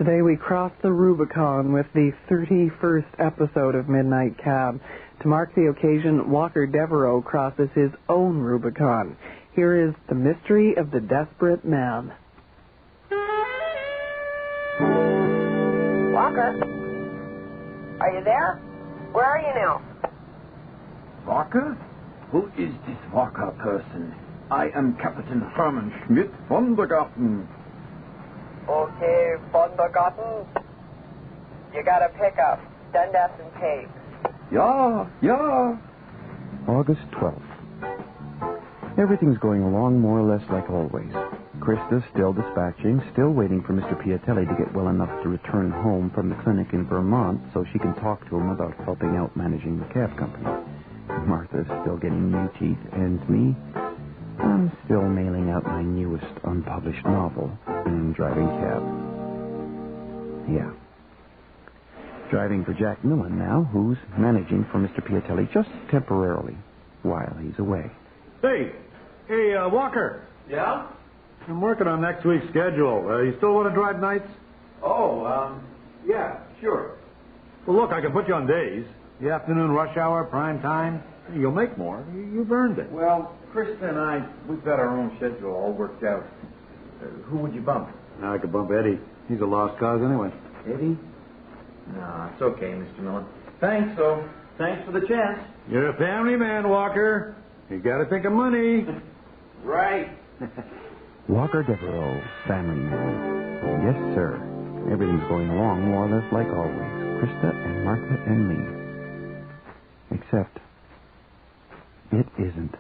Today we cross the Rubicon with the 31st episode of Midnight Cab. To mark the occasion, Walker Devereux crosses his own Rubicon. Here is The Mystery of the Desperate Man. Walker? Are you there? Where are you now? Walker? Who is this Walker person? I am Captain Hermann Schmidt von der Garten. Okay, von der Garten. You got a pickup. Dundas and Page. Yeah. August 12th. Everything's going along more or less like always. Krista's still dispatching, still waiting for Mr. Piatelli to get well enough to return home from the clinic in Vermont so she can talk to him about helping out managing the cab company. Martha's still getting new teeth, and me, I'm still mailing out my newest unpublished novel and driving cab. Yeah. Driving for Jack Millen now, who's managing for Mr. Piatelli just temporarily while he's away. Hey, Walker. Yeah? I'm working on next week's schedule. You still want to drive nights? Yeah, sure. Well, look, I can put you on days. The afternoon rush hour, prime time. You'll make more. You've earned it. Well, Krista and we've got our own schedule all worked out. Who would you bump? Now I could bump Eddie. He's a lost cause anyway. Eddie? No, it's okay, Mr. Millen. Thanks, though. Thanks for the chance. You're a family man, Walker. You got to think of money. Right. Walker Devereux, family man. Yes, sir. Everything's going along more or less like always. Krista and Martha and me. Except it isn't.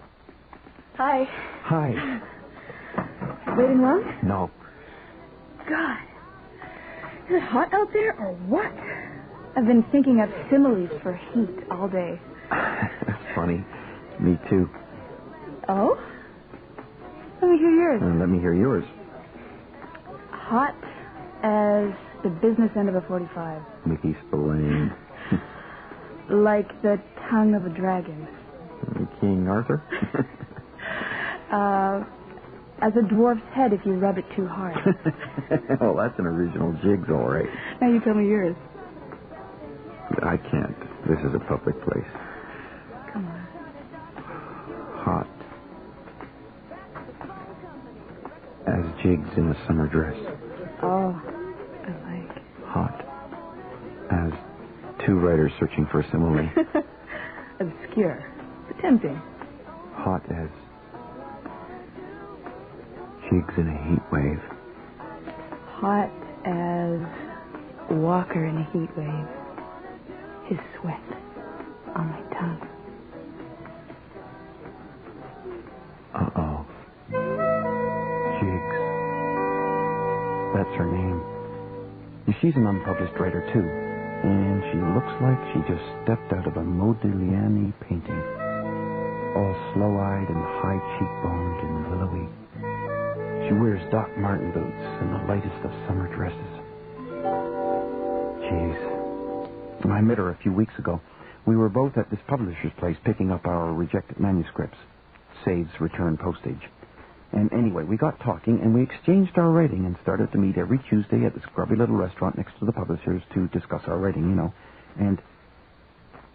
Hi. Hi. Waiting long? No. God. Is it hot out there or what? I've been thinking of similes for heat all day. That's funny. Me too. Oh? Let me hear yours. Let me hear yours. Hot as the business end of a 45. Mickey Spillane. Like the tongue of a dragon. King Arthur? As a dwarf's head if you rub it too hard. Oh, that's an original jigs, all right. Now you tell me yours. I can't. This is a public place. Come on. Hot as jigs in a summer dress. Oh, I like. Hot as two writers searching for a simile. Obscure. But tempting. Hot as jigs in a heat wave. Hot as Walker in a heat wave. His sweat on my tongue. Uh-oh. Jigs. That's her name. She's an unpublished writer, too. And she looks like she just stepped out of a Modigliani painting. All slow-eyed and high-cheekboned and willowy. She wears Doc Marten boots and the lightest of summer dresses. Jeez. I met her a few weeks ago. We were both at this publisher's place picking up our rejected manuscripts. Saves return postage. And anyway, we got talking, and we exchanged our writing and started to meet every Tuesday at this grubby little restaurant next to the publisher's to discuss our writing, you know. And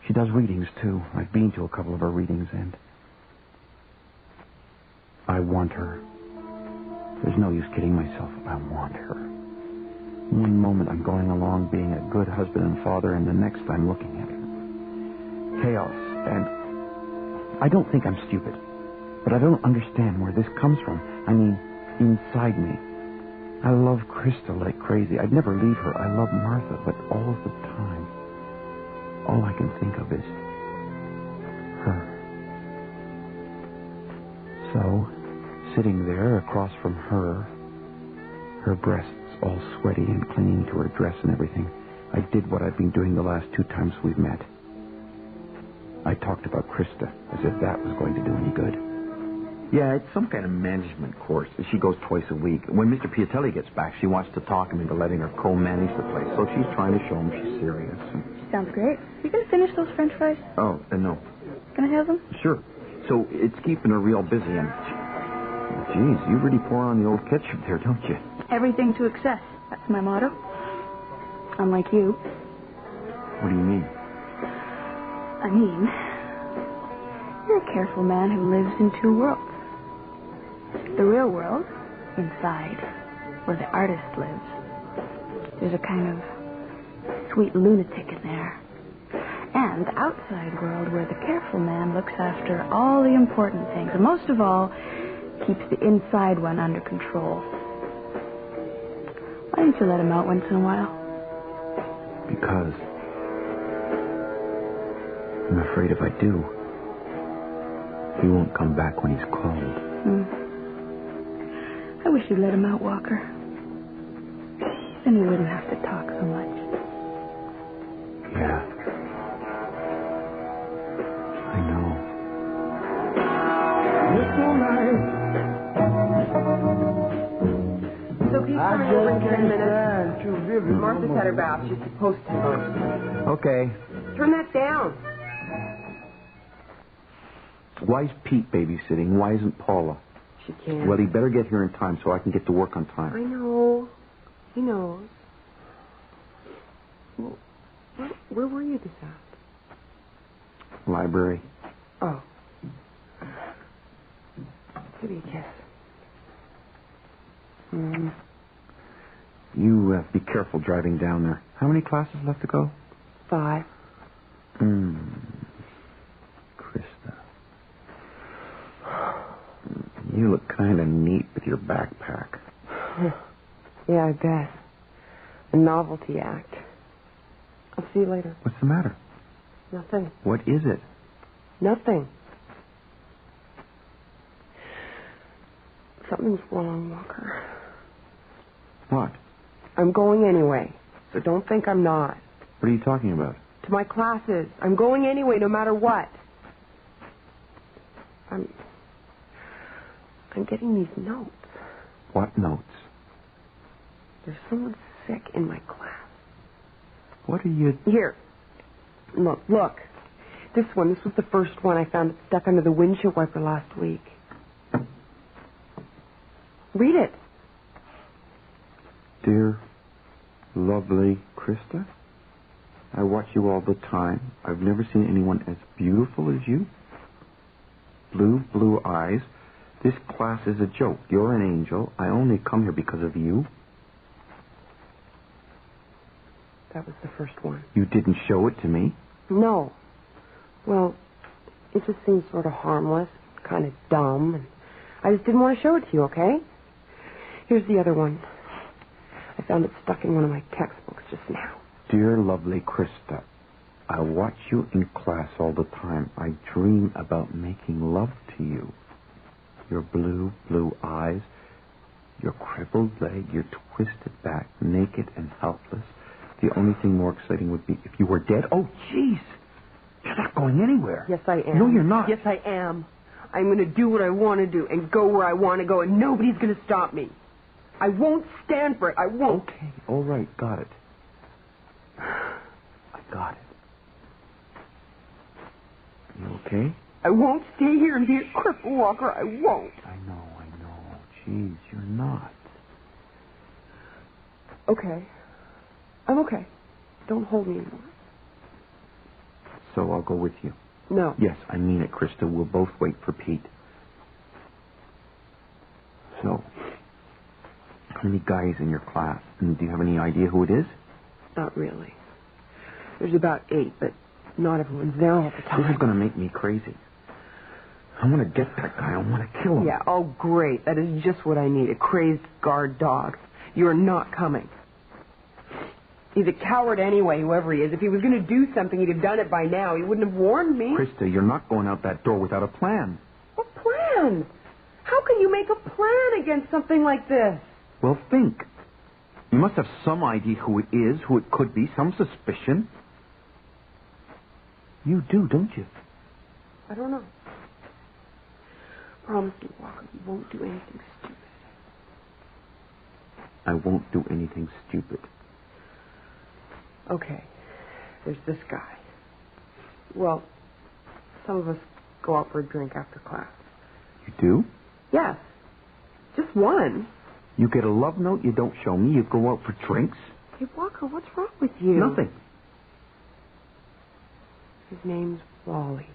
she does readings, too. I've been to a couple of her readings, and I want her. There's no use kidding myself. I want her. One moment I'm going along being a good husband and father, and the next I'm looking at her. Chaos, and I don't think I'm stupid. But I don't understand where this comes from. I mean, inside me. I love Krista like crazy. I'd never leave her. I love Martha, but all the time, all I can think of is her. So, sitting there across from her breasts all sweaty and clinging to her dress and everything, I did what I've been doing the last 2 times we've met. I talked about Krista as if that was going to do any good. Yeah, it's some kind of management course. She goes twice a week. When Mr. Piatelli gets back, she wants to talk him into letting her co-manage the place. So she's trying to show him she's serious. Sounds great. You gonna finish those French fries? Oh, no. Can I have them? Sure. So it's keeping her real busy. And, geez, you really pour on the old ketchup there, don't you? Everything to excess. That's my motto. unlike you. What do you mean? I mean, you're a careful man who lives in two worlds. The real world, inside, where the artist lives. There's a kind of sweet lunatic in there. And the outside world, where the careful man looks after all the important things, and most of all, keeps the inside one under control. Why don't you let him out once in a while? Because I'm afraid if I do, he won't come back when he's called. I wish you'd let him out, Walker. Then he wouldn't have to talk so much. Yeah. I know. So he's coming over in 10 minutes. Martha's had her bath. She's supposed to. Okay. Turn that down. Why is Pete babysitting? Why isn't Paula? She can't. Well, he better get here in time so I can get to work on time. I know. He knows. Well, where were you this afternoon? Library. Oh. Give me a kiss. You be careful driving down there. How many classes left to go? 5. Krista. You look kind of neat with your backpack. Yeah, I bet. A novelty act. I'll see you later. What's the matter? Nothing. What is it? Nothing. Something's wrong, Walker. What? I'm going anyway, so don't think I'm not. What are you talking about? To my classes. I'm going anyway, no matter what. I'm getting these notes. What notes? There's someone sick in my class. What are you... Here. Look. This was the first one I found stuck under the windshield wiper last week. Read it. Dear, lovely Krista, I watch you all the time. I've never seen anyone as beautiful as you. Blue eyes. This class is a joke. You're an angel. I only come here because of you. That was the first one. You didn't show it to me. No. Well, it just seems sort of harmless, kind of dumb, and I just didn't want to show it to you, okay? Here's the other one. I found it stuck in one of my textbooks just now. Dear lovely Krista, I watch you in class all the time. I dream about making love to you. Your blue eyes, your crippled leg, your twisted back, naked and helpless. The only thing more exciting would be if you were dead. Oh, jeez. You're not going anywhere. Yes, I am. No, you're not. Yes, I am. I'm going to do what I want to do and go where I want to go, and nobody's going to stop me. I won't stand for it. I won't. Okay, all right, got it. I got it. You okay? I won't stay here and be a cripple, Walker. I won't. I know. Jeez, you're not. Okay. I'm okay. Don't hold me anymore. So I'll go with you. No. Yes, I mean it, Krista. We'll both wait for Pete. So, how many guys in your class? And do you have any idea who it is? Not really. There's about 8, but not everyone's there all the time. This is going to make me crazy. I want to get that guy. I want to kill him. Yeah, oh, great. That is just what I need, a crazed guard dog. You're not coming. He's a coward anyway, whoever he is. If he was going to do something, he'd have done it by now. He wouldn't have warned me. Krista, you're not going out that door without a plan. What plan? How can you make a plan against something like this? Well, think. You must have some idea who it is, who it could be, some suspicion. You do, don't you? I don't know. Promise me, Walker, you won't do anything stupid. I won't do anything stupid. Okay. There's this guy. Well, some of us go out for a drink after class. You do? Yes. Just one. You get a love note, you don't show me, you go out for drinks? Hey, Walker, what's wrong with you? Nothing. His name's Wally.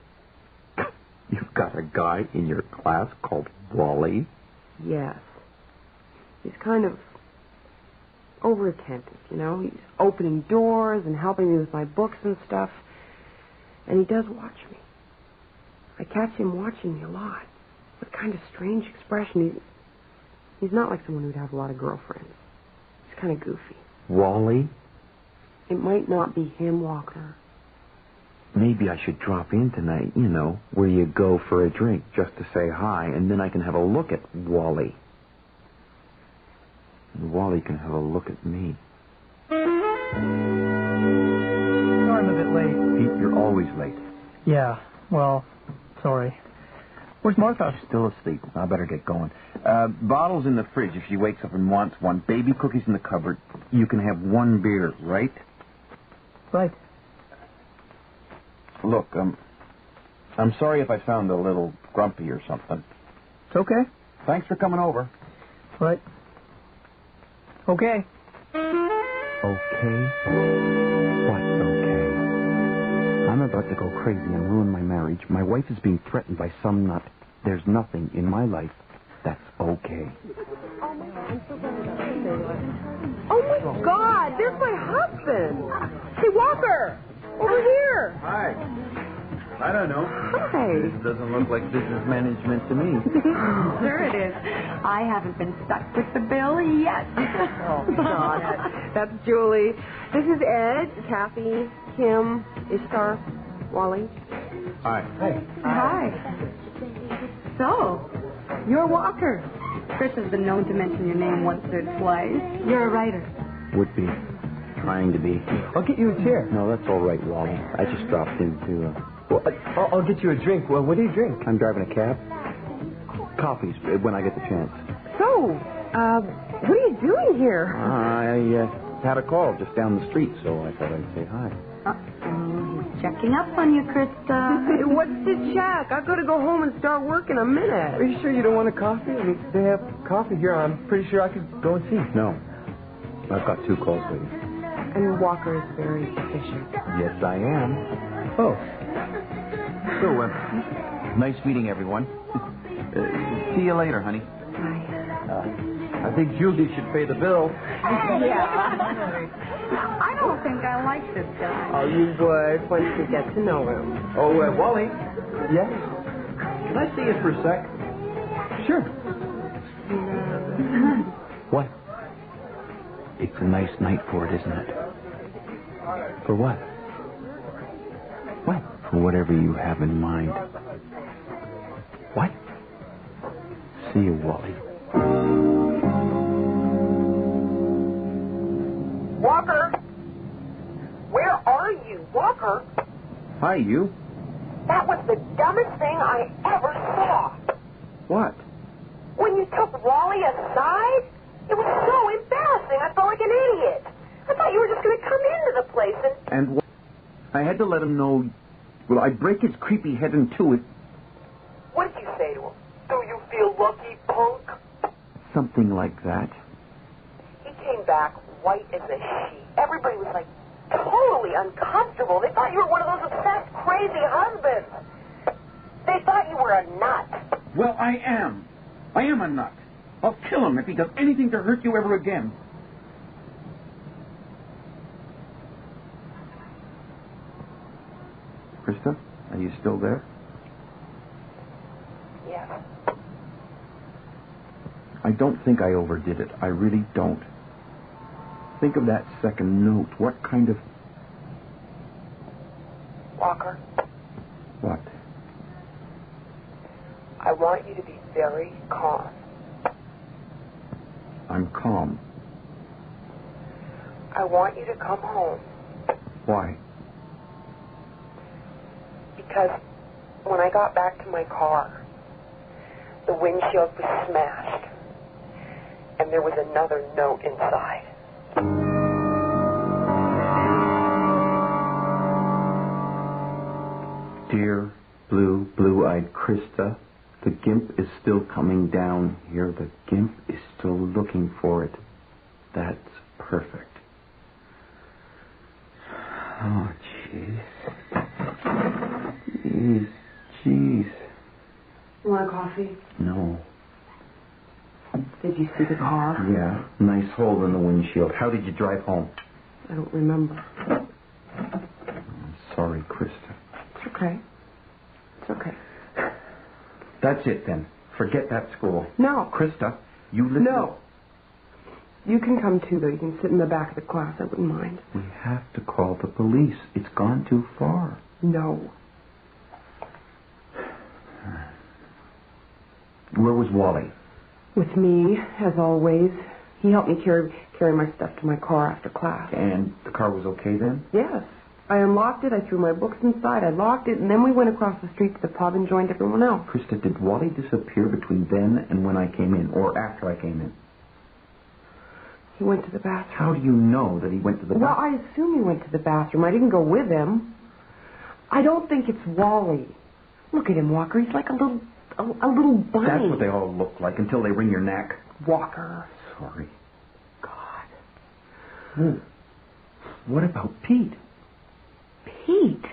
You've got a guy in your class called Wally? Yes. He's kind of over-attentive, you know. He's opening doors and helping me with my books and stuff. And he does watch me. I catch him watching me a lot. With kind of strange expression. He's not like someone who'd have a lot of girlfriends. He's kind of goofy. Wally? It might not be him, Walker. Maybe I should drop in tonight, you know, where you go for a drink just to say hi, and then I can have a look at Wally. And Wally can have a look at me. Sorry I'm a bit late. Pete, you're always late. Yeah, well, sorry. Where's Martha? Still asleep. I better get going. Bottles in the fridge if she wakes up and wants one. Baby cookies in the cupboard. You can have one beer, right? Right. Look, I'm sorry if I sound a little grumpy or something. It's okay. Thanks for coming over. Right. Okay. Okay? What's okay? I'm about to go crazy and ruin my marriage. My wife is being threatened by some nut. There's nothing in my life that's okay. Oh, my God. There's my husband. Hey, Walker. Over here. Hi. I don't know. Hi. This doesn't look like business management to me. Sure it is. I haven't been stuck with the bill yet. Oh, God. That's Julie. This is Ed, Kathy, Kim, Ishtar, Wally. Hi. Hey. Hi. So, you're Walker. Chris has been known to mention your name once or twice. You're a writer. Would be. Trying to be. I'll get you a chair. No, that's all right, Wally. I just dropped in to, Well, I'll get you a drink. Well, what do you drink? I'm driving a cab. Coffees, when I get the chance. So, what are you doing here? I had a call just down the street, so I thought I'd say hi. He's checking up on you, Krista. What's the check? I've got to go home and start work in a minute. Are you sure you don't want a coffee? I mean, they have coffee here. I'm pretty sure I could go and see. No. I've got 2 calls waiting. And Walker is very efficient. Yes, I am. Oh. So, nice meeting everyone. See you later, honey. Hi. I think Julie should pay the bill. I don't think I like this guy. Oh, you would once you get to know him. Oh, Wally, Yes? can I see you for a sec? Sure. What? It's a nice night for it, isn't it? For what? What? For whatever you have in mind. What? See you, Wally. Walker! Where are you, Walker? Hi, you. That was the dumbest thing I ever saw. What? When you took Wally aside, it was so embarrassing. I felt like an idiot. I thought you were just going to come into the place And I had to let him know. Well, I'd break his creepy head in two. What did you say to him? Do you feel lucky, punk? Something like that. He came back white as a sheet. Everybody was like totally uncomfortable. They thought you were one of those obsessed, crazy husbands. They thought you were a nut. Well, I am. I am a nut. I'll kill him if he does anything to hurt you ever again. Krista, are you still there? Yeah. I don't think I overdid it. I really don't. Think of that second note. What kind of... Walker, What? I want you to be very calm. I'm calm. I want you to come home Why? because when I got back to my car, the windshield was smashed and there was another note inside. Dear blue-eyed Krista, the gimp is still coming down here. The gimp is still looking for it. That's perfect. Oh, jeez. Jeez. You want a coffee? No. Did you see the car? Yeah, nice hole in the windshield. How did you drive home? I don't remember. I'm sorry, Krista. It's okay. It's okay. That's it, then. Forget that school. No. Krista, you listen. No. You can come, too, though. You can sit in the back of the class. I wouldn't mind. We have to call the police. It's gone too far. No. Where was Wally? With me, as always. He helped me carry my stuff to my car after class. And the car was okay then? Yes. I unlocked it, I threw my books inside, I locked it, and then we went across the street to the pub and joined everyone else. Krista, did Wally disappear between then and when I came in, or after I came in? He went to the bathroom. How do you know that he went to the bathroom? Well, I assume he went to the bathroom. I didn't go with him. I don't think it's Wally. Look at him, Walker. He's like a little bunny. That's what they all look like until they wring your neck. Walker. Sorry. God. What about Pete? Pete?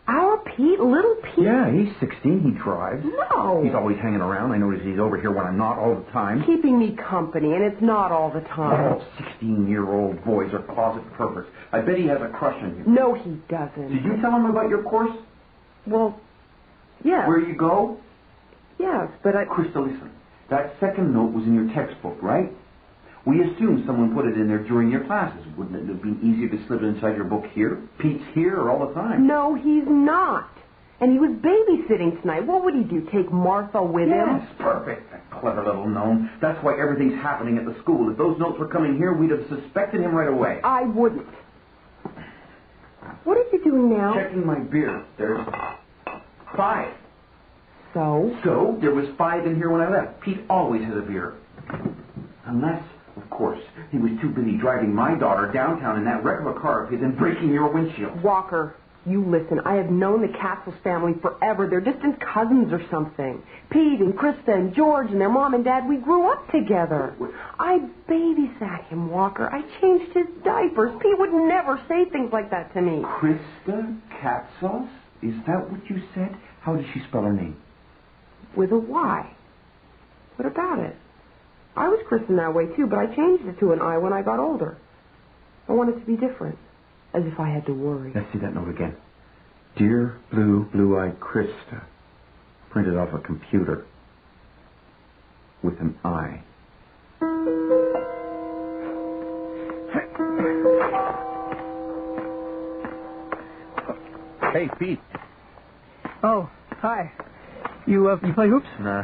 Our Pete? Little Pete? Yeah, he's 16. He drives. No. He's always hanging around. I notice he's over here when I'm not all the time. Keeping me company, and it's not all the time. All 16-year-old boys are closet perverts. I bet he has a crush on you. No, he doesn't. Did you tell him about your course? Well, yes. Where you go? Yes, but I... Krista, listen. That second note was in your textbook, right? We assumed someone put it in there during your classes. Wouldn't it have been easier to slip it inside your book here? Pete's here all the time. No, he's not. And he was babysitting tonight. What would he do, take Martha with him? Yes, perfect. That clever little gnome. That's why everything's happening at the school. If those notes were coming here, we'd have suspected him right away. I wouldn't. What are you doing now? Checking my beer. There's 5. So, there was 5 in here when I left. Pete always has a beer. Unless, of course, he was too busy driving my daughter downtown in that wreck of a car of his and breaking your windshield. Walker, you listen. I have known the Castles family forever. They're distant cousins or something. Pete and Krista and George and their mom and dad, we grew up together. I babysat him, Walker. I changed his diapers. Pete would never say things like that to me. Krista Katsas? Is that what you said? How does she spell her name? With a Y. What about it? I was christened that way, too, but I changed it to an I when I got older. I wanted to be different, as if I had to worry. Let's see that note again. Dear blue-eyed Krista. Printed off a computer. With an I. Hey, Pete. Oh, hi. You play hoops? Nah,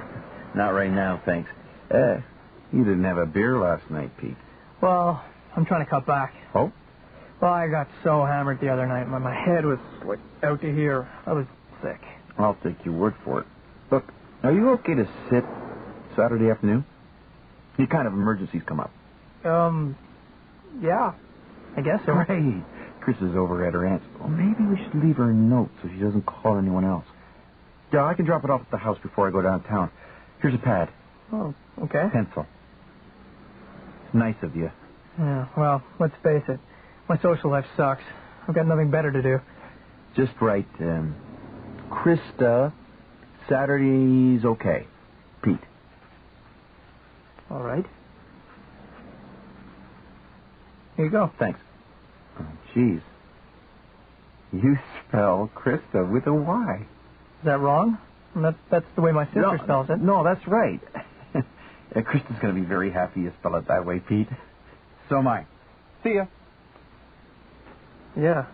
not right now, thanks. You didn't have a beer last night, Pete. Well, I'm trying to cut back. Oh? Well, I got so hammered the other night. My head was like out to here. I was sick. I'll take your word for it. Look, are you okay to sit Saturday afternoon? Any kind of emergencies come up? Yeah. I guess so. Right. Chris is over at her aunt's. Well, maybe we should leave her a note so she doesn't call anyone else. Yeah, I can drop it off at the house before I go downtown. Here's a pad. Oh, okay. Pencil. It's nice of you. Yeah, well, let's face it. My social life sucks. I've got nothing better to do. Just write, Krista, Saturday's okay. Pete. All right. Here you go. Thanks. Oh, jeez. You spell Krista with a Y. Is that wrong? That's the way my sister spells it. No, that's right. Krista's going to be very happy you spell it that way, Pete. So am I. See ya. Yeah.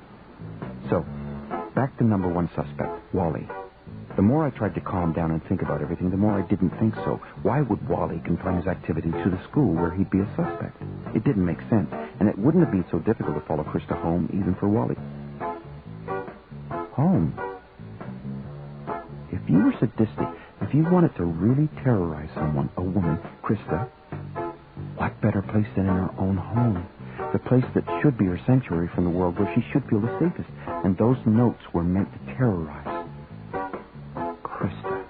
So, back to number 1 suspect, Wally. The more I tried to calm down and think about everything, the more I didn't think so. Why would Wally confine his activity to the school where he'd be a suspect? It didn't make sense, and it wouldn't have been so difficult to follow Krista home, even for Wally. Home? If you were sadistic, if you wanted to really terrorize someone, a woman, Krista, what better place than in her own home? The place that should be her sanctuary from the world, where she should feel the safest. And those notes were meant to terrorize. Krista,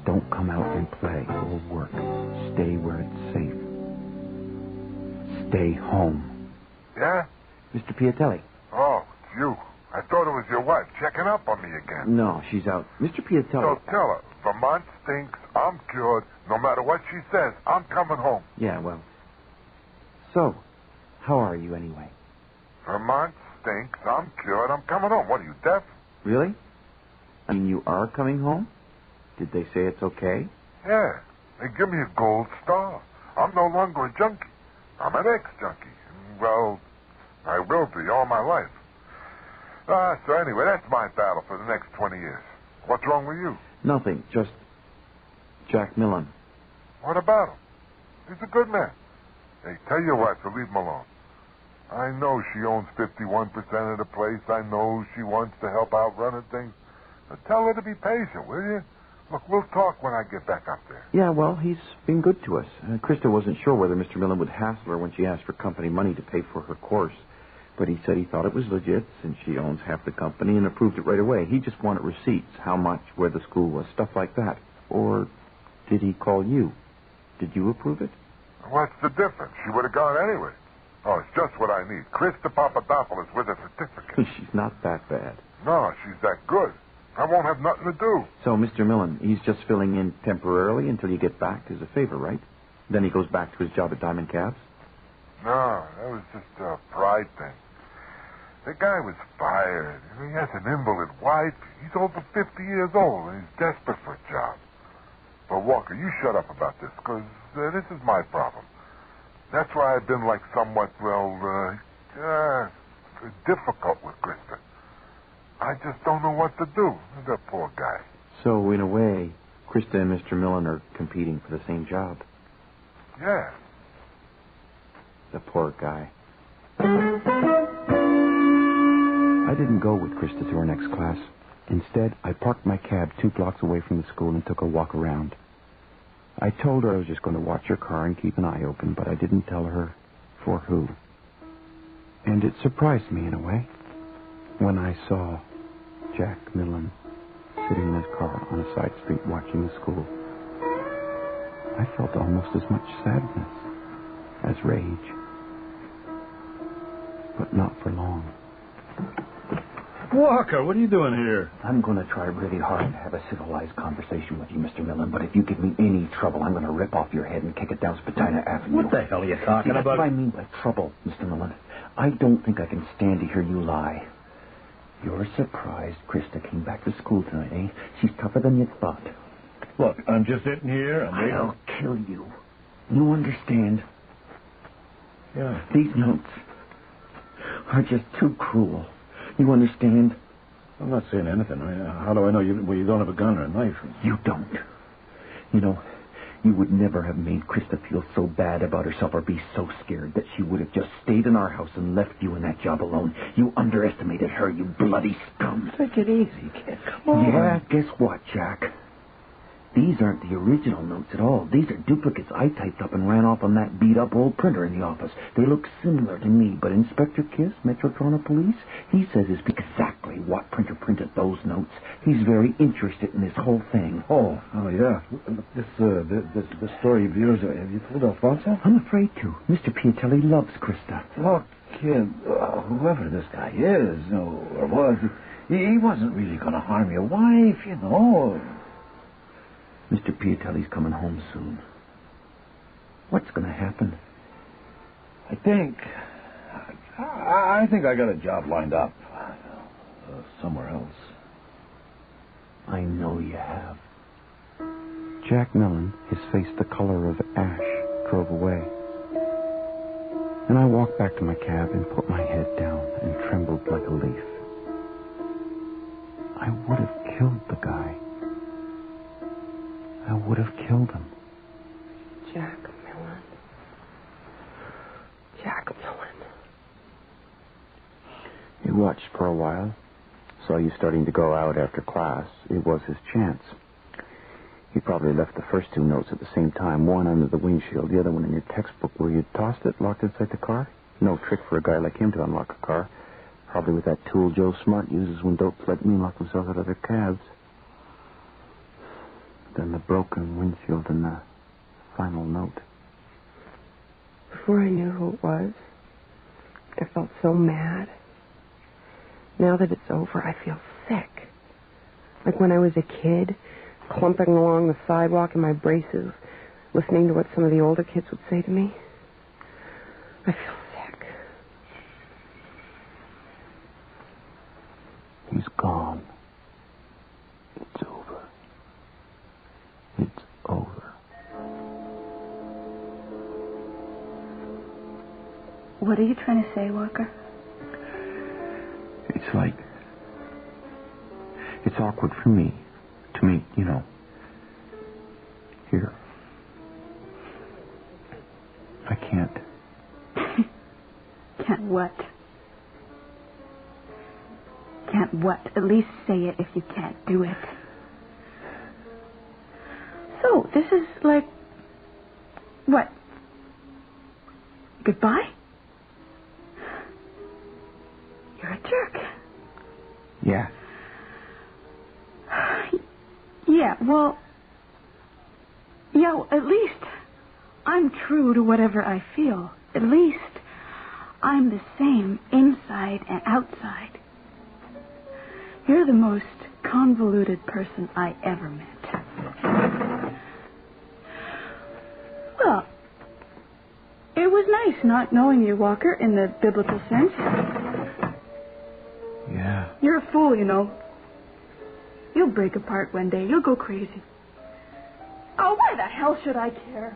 don't come out and play or work. Stay where it's safe. Stay home. Yeah? Mr. Piatelli. Oh, you. I thought it was your wife checking up on me again. No, she's out. Mr. Piatelli. So tell her, Vermont stinks, I'm cured. No matter what she says, I'm coming home. Yeah, well. So, how are you anyway? Vermont stinks, I'm cured, I'm coming home. What are you, deaf? Really? I mean, you are coming home? Did they say it's okay? Yeah, they give me a gold star. I'm no longer a junkie. I'm an ex-junkie. Well, I will be all my life. So anyway, that's my battle for the next 20 years. What's wrong with you? Nothing, just Jack Millen. What about him? He's a good man. Hey, tell your wife to leave him alone. I know she owns 51% of the place. I know she wants to help out running things. But tell her to be patient, will you? Look, we'll talk when I get back up there. Yeah, well, he's been good to us. Krista wasn't sure whether Mr. Millen would hassle her when she asked for company money to pay for her course. But he said he thought it was legit, since she owns half the company, and approved it right away. He just wanted receipts, how much, where the school was, stuff like that. Or did he call you? Did you approve it? What's the difference? She would have gone anyway. Oh, it's just what I need. Krista Papadopoulos with a certificate. She's not that bad. No, she's that good. I won't have nothing to do. So, Mr. Millen, he's just filling in temporarily until you get back as a favor, right? Then he goes back to his job at Diamond Cabs? No, that was just a pride thing. The guy was fired. He has an invalid wife. He's over 50 years old, and he's desperate for a job. But, Walker, you shut up about this, because this is my problem. That's why I've been, somewhat, difficult with Krista. I just don't know what to do. That poor guy. So, in a way, Krista and Mr. Millen are competing for the same job. Yeah. The poor guy. I didn't go with Krista to her next class. Instead, I parked my cab 2 blocks away from the school and took a walk around. I told her I was just going to watch her car and keep an eye open, but I didn't tell her for who. And it surprised me in a way when I saw Jack Millen sitting in his car on a side street watching the school. I felt almost as much sadness as rage. But not for long. Walker, what are you doing here? I'm going to try really hard to have a civilized conversation with you, Mr. Millen, but if you give me any trouble, I'm going to rip off your head and kick it down Spadina Avenue. What the hell are you talking That's about? what I mean by trouble, Mr. Millen. I don't think I can stand to hear you lie. You're surprised Krista came back to school tonight, eh? She's tougher than you thought. Look, I'm just sitting here. I'll kill you. You understand? Yeah. These notes are just too cruel. You understand? I'm not saying anything. How do I know you don't have a gun or a knife? You don't. You know, you would never have made Krista feel so bad about herself or be so scared that she would have just stayed in our house and left you in that job alone. You underestimated her, you bloody scum. Take it easy, kid. Come on. Yeah, guess what, Jack? These aren't the original notes at all. These are duplicates I typed up and ran off on that beat-up old printer in the office. They look similar to me, but Inspector Kiss, Metrotrona Police, he says it's exactly what printer printed those notes. He's very interested in this whole thing. Oh, yeah. This story of yours, have you told Alfonso? I'm afraid to. Mr. Piatelli loves Krista. Look, kid, whoever this guy is, or was, he wasn't really going to harm your wife, you know. Mr. Piatelli's coming home soon. What's going to happen? I think I got a job lined up somewhere else. I know you have. Jack Millen, his face the color of ash, drove away. And I walked back to my cab and put my head down and trembled like a leaf. I would have killed the guy. I would have killed him. Jack Millen. Jack Millen. He watched for a while. Saw you starting to go out after class. It was his chance. He probably left the first 2 notes at the same time, one under the windshield, the other one in your textbook where you tossed it, locked inside the car. No trick for a guy like him to unlock a car. Probably with that tool Joe Smart uses when dopes let me lock themselves out of their cabs. Then the broken windshield and the final note. Before I knew who it was, I felt so mad. now that it's over, I feel sick. Like when I was a kid, clumping along the sidewalk in my braces, listening to what some of the older kids would say to me. I feel sick. He's gone. It's over. It's over. What are you trying to say, Walker? It's like... It's awkward for me to meet, here. I can't. Can't what? Can't what? At least say it if you can't do it. So, this is like... What? Goodbye? You're a jerk. Yeah. Yeah, well, at least I'm true to whatever I feel. At least I'm the same inside and outside. You're the most convoluted person I ever met. Well, it was nice not knowing you, Walker, in the biblical sense. Yeah. You're a fool, You'll break apart one day. You'll go crazy. Oh, why the hell should I care?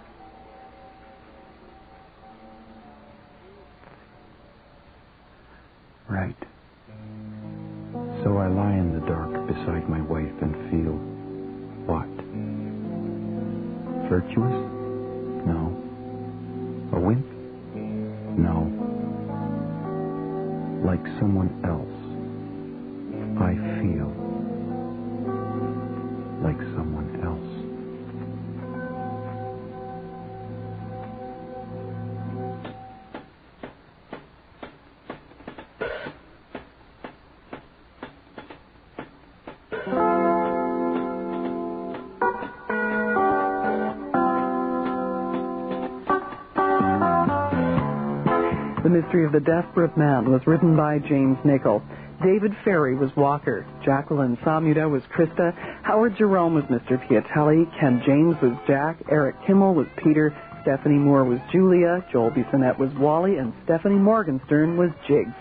Right. So I lie in the dark beside my wife and feel... what? Virtuous? No. A wimp? No. Like someone else. I feel like someone else. The Mystery of the Desperate Man was written by James Nichol. David Ferry was Walker. Jacqueline Samuda was Krista. Howard Jerome was Mr. Piatelli. Ken James was Jack. Eric Kimmel was Peter. Stephanie Moore was Julia. Joel Bissonnette was Wally. And Stephanie Morgenstern was Jiggs.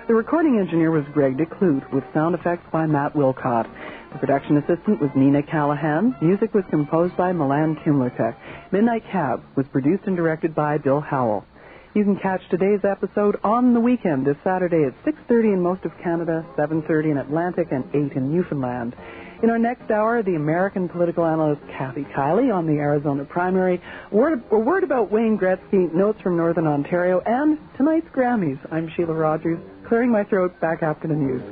The recording engineer was Greg DeClute, with sound effects by Matt Wilcott. The production assistant was Nina Callahan. Music was composed by Milan Kimlertek. Midnight Cab was produced and directed by Bill Howell. You can catch today's episode on the weekend this Saturday at 6:30 in most of Canada, 7:30 in Atlantic, and 8 in Newfoundland. In our next hour, the American political analyst Kathy Kiley on the Arizona primary, a word about Wayne Gretzky, notes from Northern Ontario, and tonight's Grammys. I'm Sheila Rogers, clearing my throat back after the news.